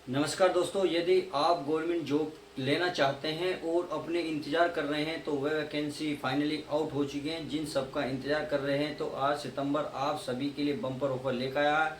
नमस्कार दोस्तों, यदि आप गवर्नमेंट जॉब लेना चाहते हैं और अपने इंतज़ार कर रहे हैं तो वह वैकेंसी फाइनली आउट हो चुकी हैं। जिन सबका इंतज़ार कर रहे हैं तो आज सितंबर आप सभी के लिए बम्पर ऑफर लेकर आया है।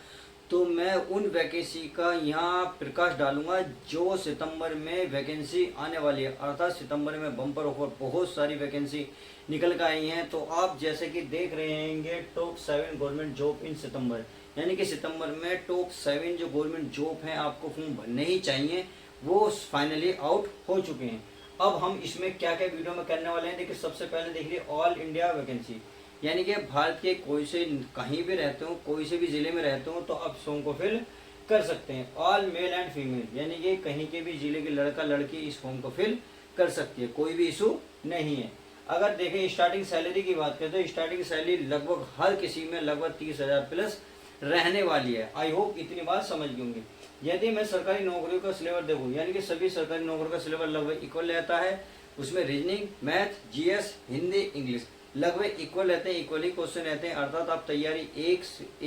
तो मैं उन वैकेंसी का यहाँ प्रकाश डालूंगा जो सितंबर में वैकेंसी आने वाली है। अर्थात सितंबर में बम्पर ऑफर बहुत सारी वैकेंसी निकल कर आई हैं। तो आप जैसे कि देख रहे होंगे टॉप 7 गवर्नमेंट जॉब इन सितंबर, यानी कि सितंबर में टॉप 7 जो गवर्नमेंट जॉब हैं आपको फॉर्म भरने ही चाहिए, वो फाइनली आउट हो चुके हैं। अब हम इसमें क्या क्या वीडियो में करने वाले हैं, देखिए सबसे पहले देखिए ऑल इंडिया वैकेंसी, यानी कि भारत के कोई से कहीं भी रहते हो, कोई से भी जिले में रहते हो तो आप फॉर्म को फिल कर सकते हैं। ऑल मेल एंड फीमेल, यानी कि कहीं के भी जिले के लड़का लड़की इस फॉर्म को फिल कर सकती है, कोई भी इशू नहीं है। अगर देखें स्टार्टिंग सैलरी की बात करें तो स्टार्टिंग सैलरी लगभग हर किसी में लगभग 30,000 प्लस रहने वाली है। आई होप इतनी बात समझ गए होंगे। यदि मैं सरकारी नौकरियों का सिलेबस देखूं, यानी कि सभी सरकारी नौकरियों का सिलेबस लगभग इक्वल रहता है। उसमें reasoning, math, GS, Hindi, English लगभग इक्वल रहते हैं, इक्वली क्वेश्चन रहते हैं। अर्थात आप तैयारी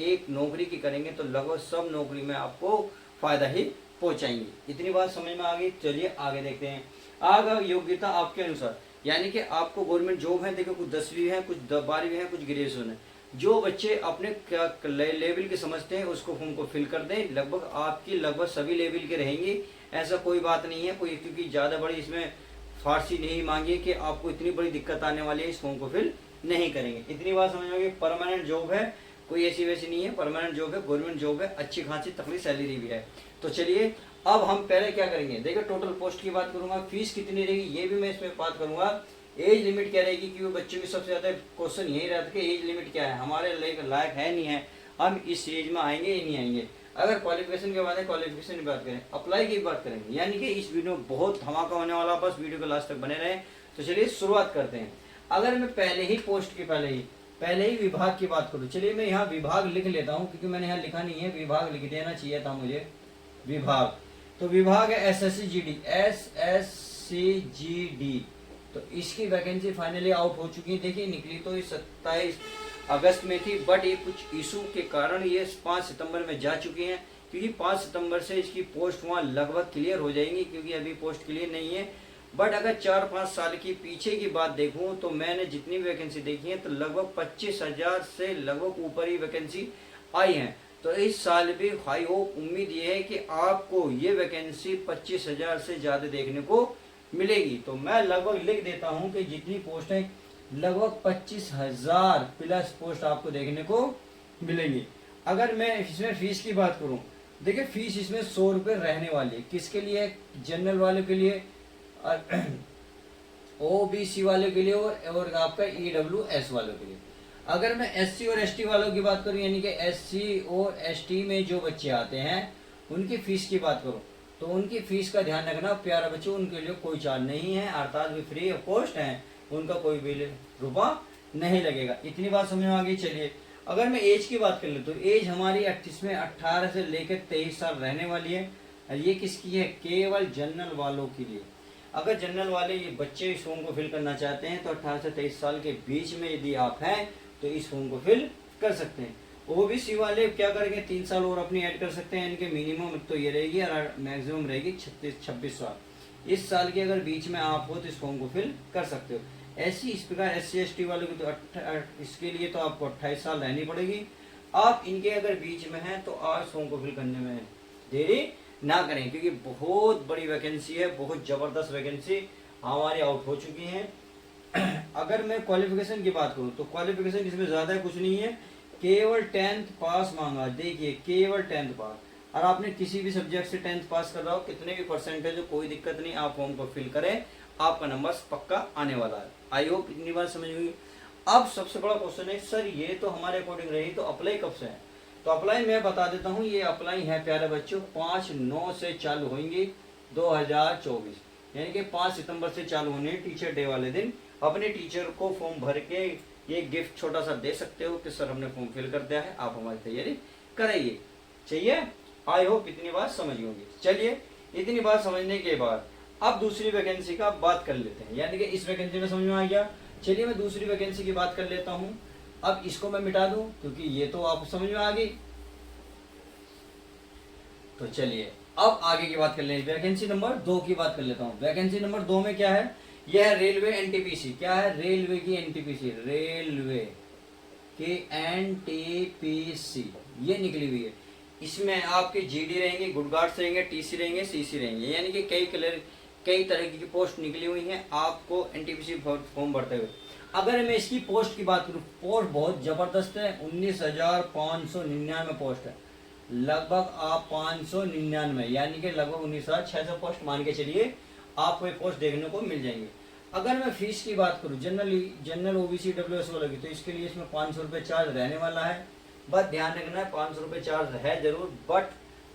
एक नौकरी की करेंगे तो लगभग सब नौकरी में आपको फायदा ही पहुंचाएंगे। इतनी बात समझ में आ गई। चलिए आगे देखते हैं। आगे योग्यता आपके अनुसार, यानी कि आपको गवर्नमेंट जॉब है, देखो कुछ 10वीं है, कुछ 12वीं है, कुछ ग्रेजुएशन है। जो बच्चे अपने क्या लेवल के समझते हैं उसको फॉर्म को फिल कर दें। लगभग आपकी लगभग सभी लेवल के रहेंगे, ऐसा कोई बात नहीं है कोई, क्योंकि ज़्यादा बड़ी इसमें फारसी नहीं मांगी कि आपको इतनी बड़ी दिक्कत आने वाली है, इस फॉर्म को फिल नहीं करेंगे। इतनी बात समझ में। परमानेंट जॉब है, कोई ऐसी वैसी नहीं है, परमानेंट जॉब है, गवर्नमेंट जॉब है, अच्छी खासी तकड़ी सैलरी भी है। तो चलिए अब हम पहले क्या करेंगे, देखिए टोटल पोस्ट की बात करूंगा, फीस कितनी रहेगी ये भी मैं इसमें बात करूंगा। एज लिमिट क्या रहेगी, क्योंकि बच्चों की सबसे ज्यादा क्वेश्चन यही रहता है कि एज लिमिट क्या है, हमारे लायक है नहीं है, हम इस एज में आएंगे ही नहीं आएंगे। अगर क्वालिफिकेशन के बाद क्वालिफिकेशन की बात करें, अप्लाई की बात करेंगे, यानी कि इस वीडियो में बहुत धमाका होने वाला, बस वीडियो के लास्ट तक बने रहे। तो चलिए शुरुआत करते हैं। अगर मैं पहले ही पोस्ट के पहले ही विभाग की बात करूँ, चलिए मैं यहाँ विभाग लिख लेता हूँ, क्योंकि मैंने यहाँ लिखा नहीं है, विभाग लिख देना चाहिए था मुझे। विभाग, तो विभाग है SSCGD, SSCGD। तो इसकी वैकेंसी फाइनली आउट हो चुकी है। देखिए निकली तो 27 अगस्त में थी, बट ये कुछ इशू के कारण ये 5 सितंबर में जा चुकी हैं, क्योंकि 5 सितंबर से इसकी पोस्ट वहाँ लगभग क्लियर हो जाएंगी, क्योंकि अभी पोस्ट क्लियर नहीं है। बट अगर 4-5 साल की पीछे की बात देखूं तो मैंने जितनी वैकेंसी देखी है तो लगभग 25,000 से लगभग ऊपर ही वैकेंसी आई है। तो इस साल भी हाई होप उम्मीद ये है कि आपको ये वैकेंसी 25,000 से ज़्यादा देखने को मिलेगी। तो मैं लगभग लिख देता हूं कि जितनी पोस्ट है लगभग 25,000 प्लस पोस्ट आपको देखने को मिलेगी। अगर मैं इसमें फीस की बात करूं, देखिए फीस इसमें 100 रुपये रहने वाली है। किसके लिए? जनरल वालों के लिए, OBC वालों के लिए और आपका EWS वालों के लिए। अगर मैं SC और ST वालों की बात करूं, यानी कि SC और ST में जो बच्चे आते हैं उनकी फीस की बात करूं तो उनकी फीस का ध्यान रखना प्यारा बच्चों, उनके लिए कोई चार्ज नहीं है, अर्थात भी फ्री ऑफ कॉस्ट है, उनका कोई भी रुपया नहीं लगेगा। इतनी बात समझ में आ गई। चलिए अगर मैं एज की बात कर लूँ तो एज हमारी 18 से लेकर 23 साल रहने वाली है। ये किसकी है? केवल जनरल वालों के लिए। अगर जनरल वाले ये बच्चे इस फॉर्म को फिल करना चाहते हैं तो 18 से 23 साल के बीच में यदि आप हैं तो इस फॉर्म को फिल कर सकते हैं। OBC वाले क्या करेंगे, 3 साल और अपनी ऐड कर सकते हैं, इनके मिनिमम तो ये रहेगी और मैक्सिमम रहेगी 26 साल। इस साल के अगर बीच में आप हो तो इस फॉर्म को फिल कर सकते हो। ऐसी इस प्रकार SC ST वालों की तो इसके लिए तो आपको 28 साल रहनी पड़ेगी। आप इनके अगर बीच में हैं तो आज फॉर्म को फिल करने में देरी ना करें, क्योंकि बहुत बड़ी वैकेंसी है, बहुत जबरदस्त वैकेंसी हमारी आउट हो चुकी है। अगर मैं क्वालिफिकेशन की बात करूं तो क्वालिफिकेशन इसमें ज्यादा कुछ नहीं है, केवल 10th पास मांगा। देखिए केवल 10th पास, और आपने किसी भी सब्जेक्ट से 10th पास कर रहा हो, कितने भी परसेंटेज हो, कोई दिक्कत नहीं, आप फॉर्म को फिल करें, आपका नंबर पक्का आने वाला है। आई होप इतनी बात समझ गई। अब सबसे बड़ा क्वेश्चन है, सर ये तो हमारे अकॉर्डिंग रही, तो अप्लाई कब से है? तो अप्लाई मैं बता देता हूँ। ये अप्लाई है प्यारे बच्चों 5/9 से चालू होंगी 2024, यानी कि 5 सितंबर से चालू होने टीचर डे वाले दिन। अपने टीचर को फॉर्म भर के ये गिफ्ट छोटा सा दे सकते हो कि सर हमने फॉर्म फिल कर दिया है, आप हमारी तैयारी कराइए। चाहिए? आई होप इतनी बात समझ होगी। चलिए इतनी बात समझने के बाद अब दूसरी वैकेंसी का बात कर लेते हैं, यानी कि इस वैकेंसी में समझ में आ गया। चलिए मैं दूसरी वैकेंसी की बात कर लेता हूँ। अब इसको मैं मिटा दूं क्योंकि ये तो आप समझ में आ गई। तो चलिए अब आगे की बात कर लें, वैकेंसी नंबर 2 की बात कर लेता हूँ। वैकेंसी नंबर 2 में क्या है, यह है रेलवे एनटीपीसी। क्या है, रेलवे की एनटीपीसी, रेलवे की एनटीपीसी ये निकली हुई है। इसमें आपके जीडी रहेंगे, गुड गार्ड्स रहेंगे, टीसी रहेंगे, सीसी रहेंगे, यानी कि कई तरह की पोस्ट निकली हुई हैं आपको एनटीपीसी फॉर्म भरते हुए। अगर मैं इसकी पोस्ट की बात करूं, पोस्ट बहुत जबरदस्त है, 19,599 पोस्ट है, लगभग आप 599 यानी कि लगभग 19,600 पोस्ट मान के चलिए आपको ये पोस्ट देखने को मिल जाएंगे। अगर मैं फीस की बात करूं जनरल ओबीसी डब्ल्यूएस वालों की, तो इसके लिए इसमें 500 रुपये चार्ज रहने वाला है। बस ध्यान रखना है 500 रुपये चार्ज है जरूर, बट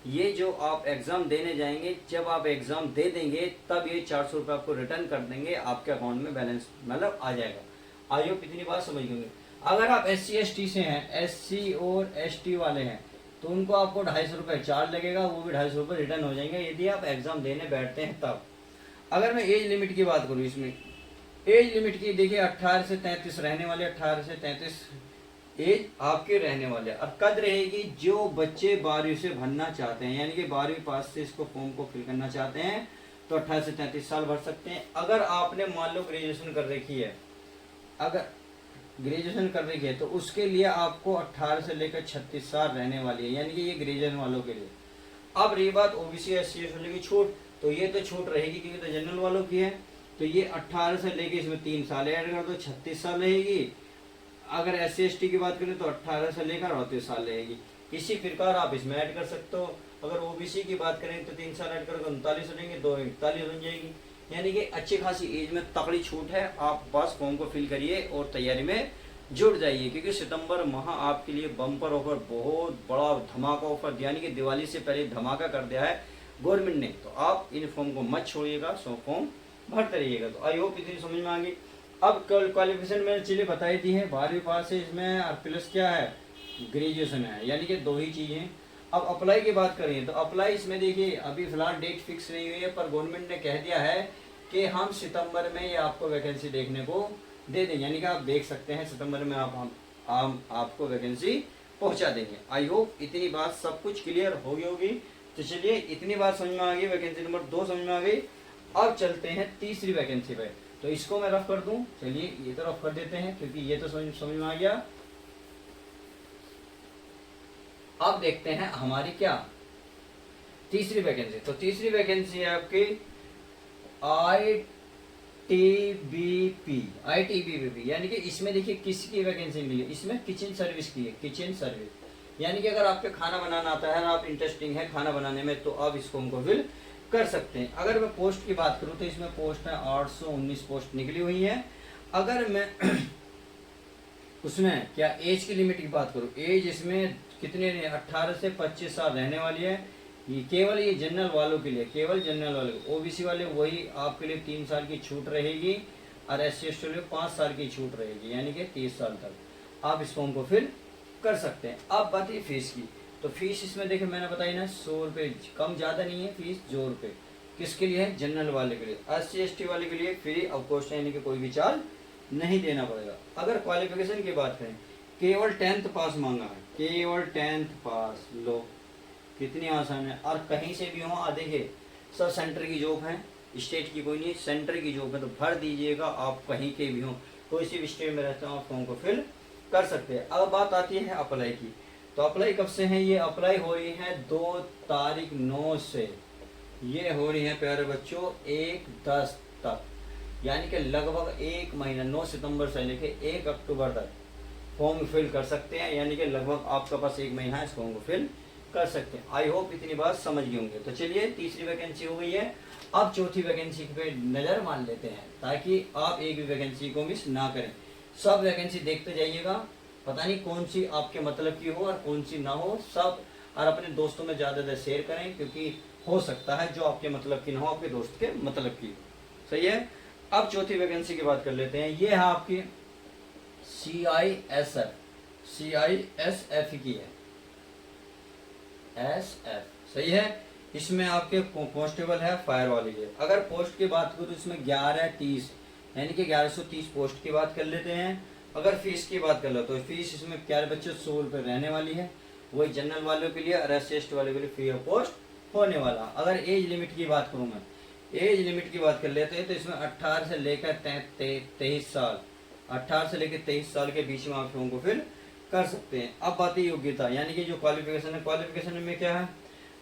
ये जो आप एग्जाम देने जाएंगे, जब आप एग्जाम दे देंगे तब ये 400 रुपये आपको रिटर्न कर देंगे, आपके अकाउंट में बैलेंस मतलब आ जाएगा। आई होप इतनी बात समझ गए। अगर आप SC/ST से हैं, SC और ST वाले हैं, तो उनको आपको 250 रुपये चार्ज लगेगा, वो भी 250 रुपये रिटर्न हो जाएंगे यदि आप एग्जाम देने बैठते हैं तब। अगर मैं एज लिमिट की बात करूँ, इसमें एज लिमिट की देखिए 18 से 33 रहने वाले, 18 से 33 एज आपके रहने वाले। और कद रहेगी जो बच्चे 12वीं से भरना चाहते हैं, यानी कि 12वीं पास से इसको फॉर्म को फिल करना चाहते हैं तो 18 से 33 साल भर सकते हैं। अगर आपने मान लो ग्रेजुएशन कर रखी है, अगर ग्रेजुएशन कर रही है तो उसके लिए आपको 18 से लेकर 36 साल रहने वाली है, यानी कि ये ग्रेजुएशन वालों के लिए। अब रही बात ओबीसी SC वालों की छूट, तो ये तो छूट रहेगी क्योंकि तो जनरल वालों की है, तो ये 18 से लेके इसमें 3 साल ऐड कर दो, 36 साल रहेगी। अगर SC/ST की बात करें तो 18 से लेकर 38 साल रहेगी। इसी प्रकार आप इसमें ऐड कर सकते हो। अगर ओबीसी की बात करें तो 3 साल ऐड करोगे 39 रहेंगे, 2 41 बन जाएगी, यानी कि अच्छी खासी एज में तकड़ी छूट है। आप बस फॉर्म को फिल करिए और तैयारी में जुड़ जाइए, क्योंकि सितंबर माह आपके लिए बम्पर ऑफर, बहुत बड़ा धमाका ऑफर, यानी कि दिवाली से पहले धमाका कर दिया है गवर्नमेंट ने। तो आप इन फॉर्म को मत छोड़िएगा, सो फॉर्म भरते रहिएगा। तो आई होप इतनी समझ में आ गई। अब क्वालिफिकेशन मैंने चीजें बताई दी है, 12वीं पास है इसमें, और प्लस क्या है, ग्रेजुएशन है, यानी कि 2 ही चीजें। अब अप्लाई की बात करें तो अप्लाई इसमें देखिए अभी फिलहाल डेट फिक्स नहीं हुई है, पर गवर्नमेंट ने कह दिया है कि हम सितंबर में ये आपको वैकेंसी देखने को दे देंगे, यानी कि आप देख सकते हैं सितंबर में हम आपको वैकेंसी पहुंचा देंगे। आई होप इतनी बात सब कुछ क्लियर हो गई होगी। तो चलिए इतनी बात समझ में आ गई, वैकेंसी नंबर 2 समझ में आ गई। अब चलते हैं तीसरी वैकेंसी पे, तो इसको मैं रफ कर दूं, चलिए ये तो रफ कर देते हैं क्योंकि ये तो समझ में आ गया। अब देखते हैं हमारी क्या तीसरी वैकेंसी। तो तीसरी वैकेंसी है आपकी ITBP, यानी कि इसमें देखिए किसकी वैकेंसी मिली है, इसमें किचन सर्विस की है, किचन सर्विस, यानी कि अगर आपके खाना बनाना आता है, आप इंटरेस्टिंग है खाना बनाने में, तो आप इसको हमको फिल कर सकते हैं। अगर मैं पोस्ट की बात करूं तो इसमें पोस्ट है 819 पोस्ट निकली हुई है। अगर मैं उसमें क्या एज की लिमिट की बात करूं, एज इसमें कितने 18 से 25 साल रहने वाली है। ये केवल ये जनरल वालों के लिए, केवल जनरल वालों, ओबीसी वाले वही आपके लिए 3 साल की छूट रहेगी, और SC/ST के लिए 5 साल की छूट रहेगी, यानी कि 30 साल तक आप इस फॉर्म को फिल कर सकते हैं। अब बात है फीस की, तो फीस इसमें देखिए मैंने बताई ना 100 रुपये, कम ज़्यादा नहीं है फीस, 100 रुपये। किसके लिए है, जनरल वाले के लिए। SC/ST वाले के लिए फ्री ऑफ कॉस्ट है, यानी कि कोई भी चार्ज नहीं देना पड़ेगा। अगर क्वालिफिकेशन की बात करें, केवल 10th पास मांगा है, केवल 10th पास, लो कितनी आसान है। और कहीं से भी हो, देखिए सब सेंटर की जॉब है, स्टेट की कोई नहीं, सेंटर की जॉब है, तो भर दीजिएगा। आप कहीं के भी हो, कोई सी भी स्टेट में रहते हो, आप फॉर्म को फिल कर सकते हैं। अब बात आती है अप्लाई की, तो अप्लाई कब से है, ये अप्लाई हो रही है 2 तारीख 9 से, ये हो रही है प्यारे बच्चों 1/10 तक, यानी कि लगभग 1 महीना, 9 सितंबर से लेके 1 अक्टूबर तक फॉर्म फिल कर सकते हैं, यानी कि लगभग आपके पास 1 महीना है इस फॉर्म को फिल कर सकते हैं। आई होप इतनी बात समझ गए होंगे। तो चलिए तीसरी वैकेंसी हो गई है, अब चौथी वैकेंसी पे नजर मान लेते हैं, ताकि आप एक भी वैकेंसी को मिस ना करें। सब वैकेंसी देखते जाइएगा, पता नहीं कौन सी आपके मतलब की हो और कौन सी ना हो, सब। और अपने दोस्तों में ज़्यादा शेयर करें, क्योंकि हो सकता है जो आपके मतलब की ना हो आपके दोस्त के मतलब की। सही है। अब चौथी वैकेंसी की बात कर लेते हैं, ये है आपकी CISF की है, SF, सही है। इसमें आपके कांस्टेबल है, फायर वाली है। अगर पोस्ट की बात करूँ तो इसमें 1130, यानी कि 1130 पोस्ट की बात कर लेते हैं। अगर फीस की बात कर लो तो फीस इसमें प्यारे बच्चे 100 रुपये रहने वाली है, वही जनरल वालों के लिए और SC/ST वालों के लिए फ्री ऑफ कॉस्ट होने वाला। अगर एज लिमिट की बात करूं मैं, एज लिमिट की बात कर लेते हैं तो इसमें 18 से लेकर 23 साल, 18 से लेकर 23 साल के बीच में आप फॉर्म को फिल कर सकते हैं। अब बात है योग्यता, यानी कि जो क्वालिफिकेशन है, क्वालिफिकेशन में क्या है,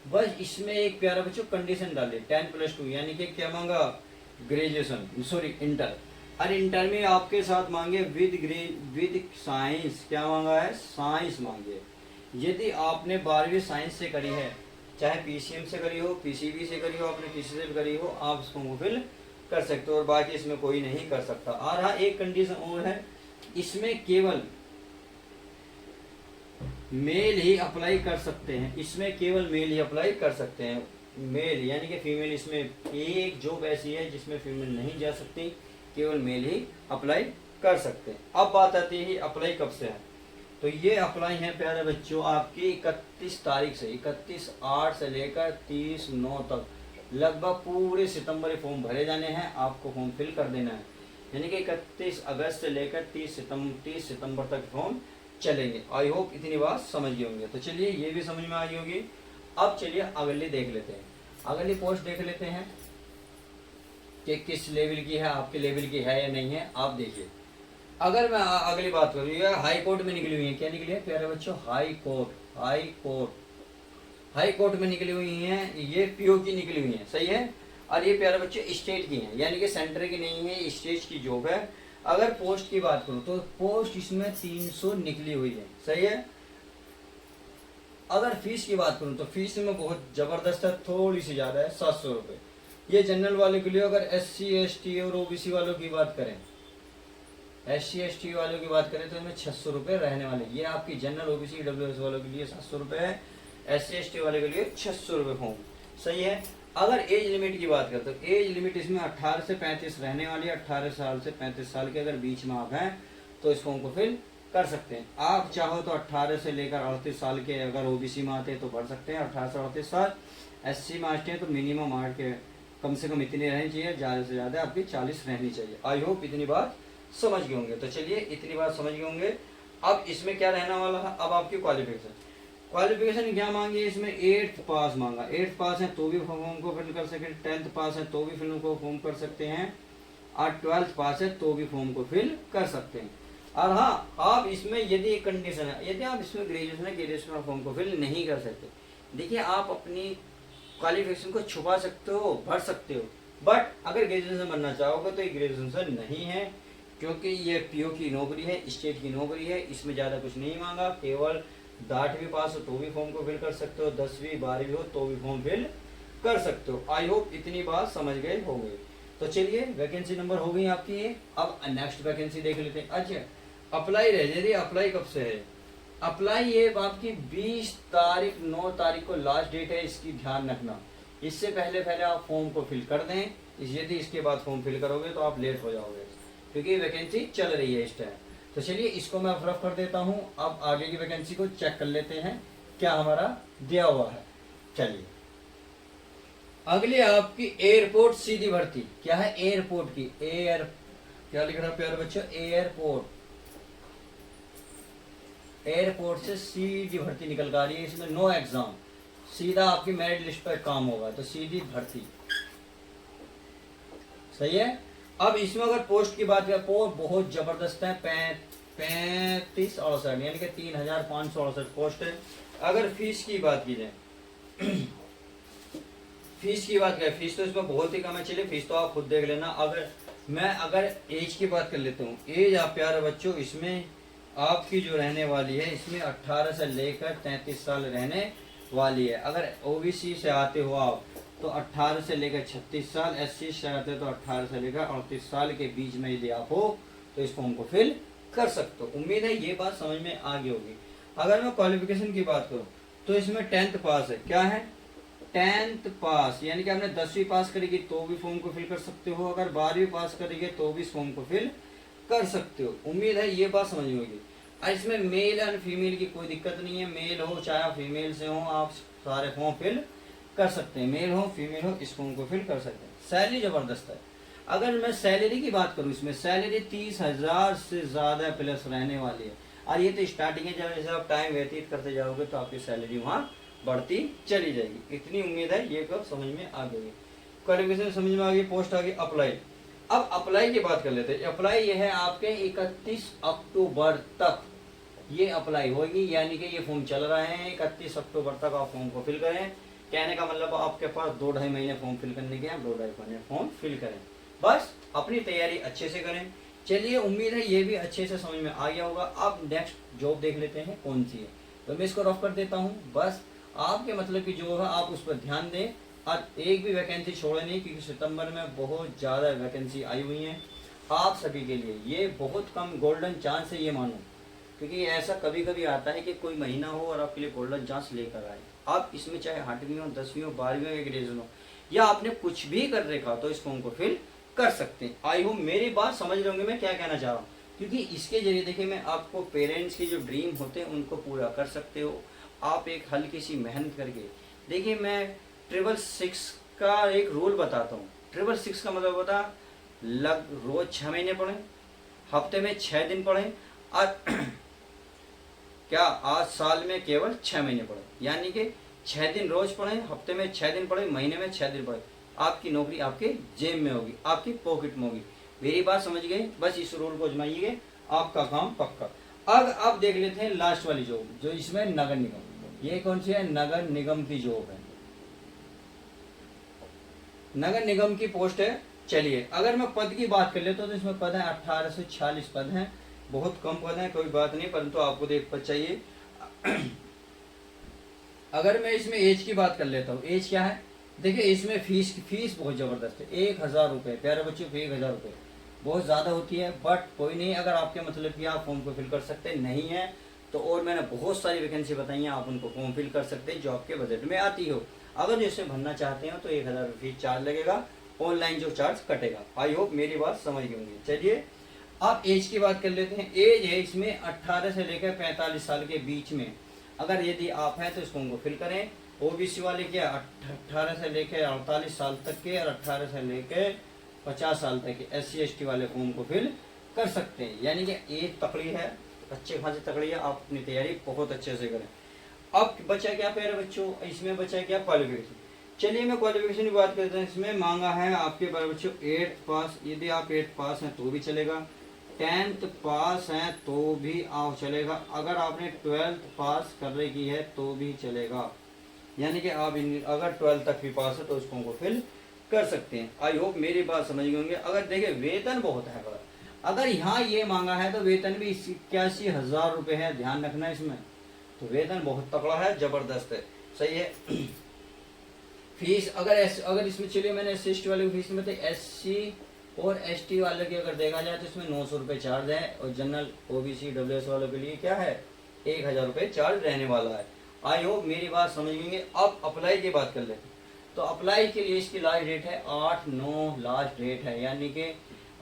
बस इसमें एक प्यारा बच्चों कंडीशन डाले 10+2, यानी कि क्या मांगा, ग्रेजुएशन, सॉरी इंटर। और इंटर में आपके साथ मांगे विद साइंस, क्या मांगा है, साइंस मांगे। यदि आपने 12वीं साइंस से करी है, चाहे पीसीएम से करी हो, पीसीबी से करी हो, आपने किसी से भी करी हो, आप इसको फिल कर सकते हो, और बाकी इसमें कोई नहीं कर सकता। और हाँ, एक कंडीशन और है, इसमें केवल मेल ही अप्लाई कर सकते हैं, इसमें केवल मेल ही अप्लाई कर सकते हैं। मेल यानी कि फीमेल, इसमें एक जॉब ऐसी है जिसमें फीमेल नहीं जा सकती, केवल मेल ही अप्लाई कर सकते हैं। अब बात आती है अप्लाई कब से है, तो ये अप्लाई है प्यारे बच्चों आपकी 31 तारीख से, 31/8 से लेकर 30/9 तक, लगभग पूरे सितंबर फॉर्म भरे जाने हैं, आपको फॉर्म फिल कर देना है। यानी कि 31 अगस्त से लेकर 30 सितंबर तक फॉर्म चलेंगे। आई होप इतनी बात समझ गए होंगे। तो चलिए ये भी समझ में आई होगी। अब चलिए अगली देख लेते हैं, अगली पोस्ट देख लेते हैं कि किस लेवल की है, आपके लेवल की है या नहीं है। आप देखिए, अगर मैं अगली बात करूँ, ये हाई कोर्ट में निकली हुई है, क्या निकली है प्यारे बच्चों, हाई कोर्ट, हाई कोर्ट में निकली हुई है, ये पीओ की निकली हुई है, सही है। और ये प्यारे बच्चों स्टेट की है, यानी कि सेंटर की नहीं है, स्टेट की जॉब है। अगर पोस्ट की बात करूं तो पोस्ट इसमें 300 निकली हुई है, सही है। अगर फीस की बात करूं तो फीस में बहुत जबरदस्त है, थोड़ी सी ज्यादा है, 700 रुपए। ये जनरल वाले के लिए। अगर SC ST और OBC वालों की बात करें, SC ST वालों की बात करें तो इसमें 600 रुपए रहने वाले। ये आपकी जनरल OBC WS वालों के लिए 700 रुपए है, SC ST वाले के लिए 600 रुपए फॉर्म, सही है। अगर एज लिमिट की बात करें तो एज लिमिट इसमें 18 से 35 रहने वाली है। 18 साल से 35 साल के अगर बीच में आप हैं तो इस फॉर्म को फिल कर सकते हैं। आप चाहो तो 18 से लेकर 38 साल के अगर OBC में आते हैं तो भर सकते हैं, 18 से 38 साल। SC में आते हैं तो मिनिमम मार्क के कम से कम इतनी रहनी चाहिए, ज़्यादा से ज़्यादा आपकी 40 रहनी चाहिए। आई होप इतनी बात समझ गए होंगे। तो चलिए इतनी बात समझ गए होंगे। अब इसमें क्या रहने वाला है, अब आपकी क्वालिफिकेशन क्या मांगी, इसमें 8th पास मांगा। 8th पास है तो भी फॉर्म को फिल कर सकते हैं, 10th पास है तो भी फिल्म को फॉर्म कर सकते हैं, और 12th पास है तो भी फॉर्म को फिल कर सकते हैं। और हाँ, आप इसमें यदि एक कंडीशन है, यदि आप इसमें ग्रेजुएशन है, ग्रेजुएशन फॉर्म को फिल नहीं कर सकते, देखिए आप अपनी क्वालिफिकेशन को छुपा सकते हो, भर सकते हो, बट अगर ग्रेजुएशन बनना चाहोगे तो ये ग्रेजुएशन नहीं है, क्योंकि ये पीओ की नौकरी है, स्टेट की नौकरी है। इसमें ज़्यादा कुछ नहीं मांगा, केवल 8वीं पास हो तो भी फॉर्म को फिल कर सकते हो, 10वीं 12वीं हो तो भी फॉर्म फिल कर सकते हो। आई होप इतनी बात समझ गए होंगे। तो चलिए वैकेंसी नंबर हो गई आपकी ये। अब नेक्स्ट वैकेंसी देख लेते हैं। अच्छा, अप्लाई रह जाए, अप्लाई कब से है, अप्लाई ये आपकी 20 तारीख 9 तारीख को लास्ट डेट है, इसकी ध्यान रखना। इससे पहले आप फॉर्म को फिल कर दें, यदि इसके बाद फॉर्म फिल करोगे तो आप लेट हो जाओगे, क्योंकि वैकेंसी चल रही है इस टाइम। तो चलिए इसको मैं रफ कर देता हूं। अब आगे की वैकेंसी को चेक कर लेते हैं क्या हमारा दिया हुआ है। चलिए अगली आपकी एयरपोर्ट सीधी भर्ती, क्या है एयरपोर्ट की, क्या लिख रहा है प्यारे बच्चों, एयरपोर्ट से सीधी भर्ती निकल कर आ रही है। इसमें नो एग्जाम, सीधा आपकी मेरिट लिस्ट पर काम होगा, तो सीधी भर्ती, सही है। अब इसमें अगर पोस्ट की बात करें, पोस्ट बहुत जबरदस्त है, 3568 यानी कि 3568 पोस्ट है। अगर फीस की बात की जाए फीस तो इसमें बहुत ही कम है। चलिए फीस तो आप खुद देख लेना। अगर एज की बात कर लेता हूँ, एज आप प्यारे बच्चों इसमें आपकी जो रहने वाली है, इसमें 18 से लेकर 33 साल रहने वाली है। अगर OBC से आते हो आप तो 18 से लेकर 36 साल, SC से आते तो 18 से लेकर 38 साल के बीच में यदि आप हो तो इस फॉर्म को फिल कर सकते हो। उम्मीद है ये बात समझ में आ गई होगी। अगर मैं क्वालिफिकेशन की बात करूं तो इसमें 10th पास है, क्या है 10th पास, यानी कि आपने 10वीं पास करेगी तो भी फॉर्म को फिल कर सकते हो, अगर 12वीं पास करेंगे तो भी इस फॉर्म को फिल कर सकते हो। उम्मीद है ये बात समझ में होगी। और इसमें मेल एंड फीमेल की कोई दिक्कत नहीं है, मेल हो चाहे फीमेल से हो, आप सारे फॉर्म फिल कर सकते हैं, मेल हो फीमेल हो, इस फॉर्म को फिल कर सकते हैं। सैलरी जबरदस्त है। अगर मैं सैलरी की बात करूं, इसमें सैलरी 30,000 से ज्यादा प्लस रहने वाली है। और ये तो स्टार्टिंग है, जब जैसे आप टाइम व्यतीत करते जाओगे तो आपकी सैलरी वहाँ बढ़ती चली जाएगी। इतनी उम्मीद है ये कब समझ में आ गई। क्वालिफिकेशन समझ में आ गई, पोस्ट आ गई, अप्लाई। अब अप्लाई की बात कर लेते हैं। अप्लाई ये है आपके 31 अक्टूबर तक ये अप्लाई होगी, यानी कि ये फॉर्म चल रहे हैं। 31 अक्टूबर तक आप फॉर्म को फिल करें। कहने का मतलब आपके पास 2-2.5 महीने फॉर्म फिल करने के, 2-2.5 महीने फॉर्म फिल करें, बस अपनी तैयारी अच्छे से करें। चलिए, उम्मीद है ये भी अच्छे से समझ में आ गया होगा। अब नेक्स्ट जॉब देख लेते हैं कौन सी है, तो मैं इसको रफ कर देता हूँ। बस आपके मतलब की जो है आप उस पर ध्यान दें और एक भी वैकेंसी छोड़े नहीं, क्योंकि सितंबर में बहुत ज़्यादा वैकेंसी आई हुई हैं आप सभी के लिए। ये बहुत कम गोल्डन चांस है, ये मानो, क्योंकि ऐसा कभी कभी आता है कि कोई महीना हो और आपके लिए गोल्डन चांस लेकर आए। आप इसमें चाहे 8वीं हो, 10वीं हो, 12वीं हो, ग्रेजुएशन हो, या आपने कुछ भी कर रखा तो इस फॉर्म को फिल कर सकते हैं। आई होप मेरी बात समझ रहे होंगे मैं क्या कहना चाह रहा हूँ, क्योंकि इसके जरिए देखिए मैं आपको पेरेंट्स के जो ड्रीम होते हैं उनको पूरा कर सकते हो आप एक हल्की सी मेहनत करके। देखिए, मैं 666 का एक रूल बताता हूँ। 666 का मतलब होता रोज 6 महीने पढ़ें, हफ्ते में 6 दिन पढ़ें, और क्या आज साल में केवल 6 महीने पढ़े, यानी कि 6 दिन रोज पढ़ें, हफ्ते में 6 दिन पढ़े, महीने में 6 दिन पढ़े। आपकी नौकरी आपके जेब में होगी, आपकी पॉकेट में होगी। मेरी बात समझ गए? बस इस रूल को आजमाइए, आपका काम पक्का। अब देख लेते हैं लास्ट वाली जॉब, जो इसमें नगर निगम। ये कौन सी है? नगर निगम की जॉब है। नगर निगम की पोस्ट है। चलिए, अगर मैं पद की बात कर लेता हूँ तो इसमें पद है 1846 पद हैं। बहुत कम पद हैं, कोई बात नहीं, परंतु आपको तो एक पद चाहिए। अगर मैं इसमें एज की बात कर लेता हूँ, एज क्या है? देखिए, इसमें फीस बहुत जबरदस्त है। 1000 रुपये, प्यारे बच्चों, 1000 रुपये बहुत ज़्यादा होती है, बट कोई नहीं, अगर आपके मतलब कि आप फॉर्म को फिल कर सकते नहीं है तो और मैंने बहुत सारी वैकेंसी बताई हैं, आप उनको फॉर्म फिल कर सकते हैं जो आपके बजट में आती हो। अगर इसमें भरना चाहते हो तो 1000 रुपये फीस चार्ज लगेगा, ऑनलाइन जो चार्ज कटेगा। आई होप मेरी बात समझ गए होंगे। चलिए, आप एज की बात कर लेते हैं। एज है इसमें 18 से लेकर 45 साल के बीच में, अगर यदि आप हैं तो इस फॉर्म को फिल करें। ओबीसी वाले क्या 18 से लेकर 48 साल तक के, और 18 से लेकर 50 साल तक के SC ST वाले फॉर्म को फिल कर सकते हैं। यानी कि एज तकड़ी है, अच्छे खासी तकड़ी है, आप अपनी तैयारी बहुत अच्छे से करें। अब बचा क्या प्यारे बच्चों? इसमें बचा क्या? क्वालिफिकेशन। चलिए, मैं क्वालिफिकेशन की बात करता हूँ। इसमें मांगा है आपके प्यारे बच्चों 8th पास, यदि आप 8th पास हैं तो भी चलेगा, 10th पास हैं तो भी आप चलेगा, अगर आपने 12th पास कर रखी है तो भी चलेगा। यानी कि आप अगर 12th तक भी पास है तो इस फॉर्म को फिल कर सकते हैं। आई होप मेरी बात समझ गए होंगे। अगर देखिए, वेतन बहुत है, अगर यहाँ ये मांगा है तो वेतन भी 81,000 रुपये है, ध्यान रखना इसमें। तो वेतन बहुत तगड़ा है, जबरदस्त है, सही है। फीस अगर इसमें चलिए, मैंने SC ST वाले की फीस में SC और ST वाले की अगर देखा जाए तो इसमें 900 रुपये चार्ज है, और जनरल OBC WS वालों के लिए क्या है? 1000 रुपये चार्ज रहने वाला है। आई होप मेरी बात समझ गएंगे। अब अप्लाई की बात कर लेते हैं। तो अप्लाई के लिए इसकी लास्ट डेट है 8/9 लास्ट डेट है, यानी कि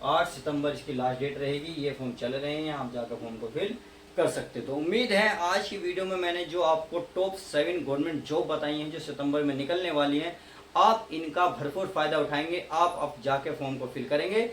8 सितंबर इसकी लास्ट डेट रहेगी। ये फॉर्म चल रहे हैं, आप जाकर फॉर्म को फिल कर सकते। तो उम्मीद है आज की वीडियो में मैंने जो आपको टॉप 7 गवर्नमेंट जॉब बताई हैं जो सितंबर में निकलने वाली हैं, आप इनका भरपूर फायदा उठाएंगे। आप अब जाके फॉर्म को फिल करेंगे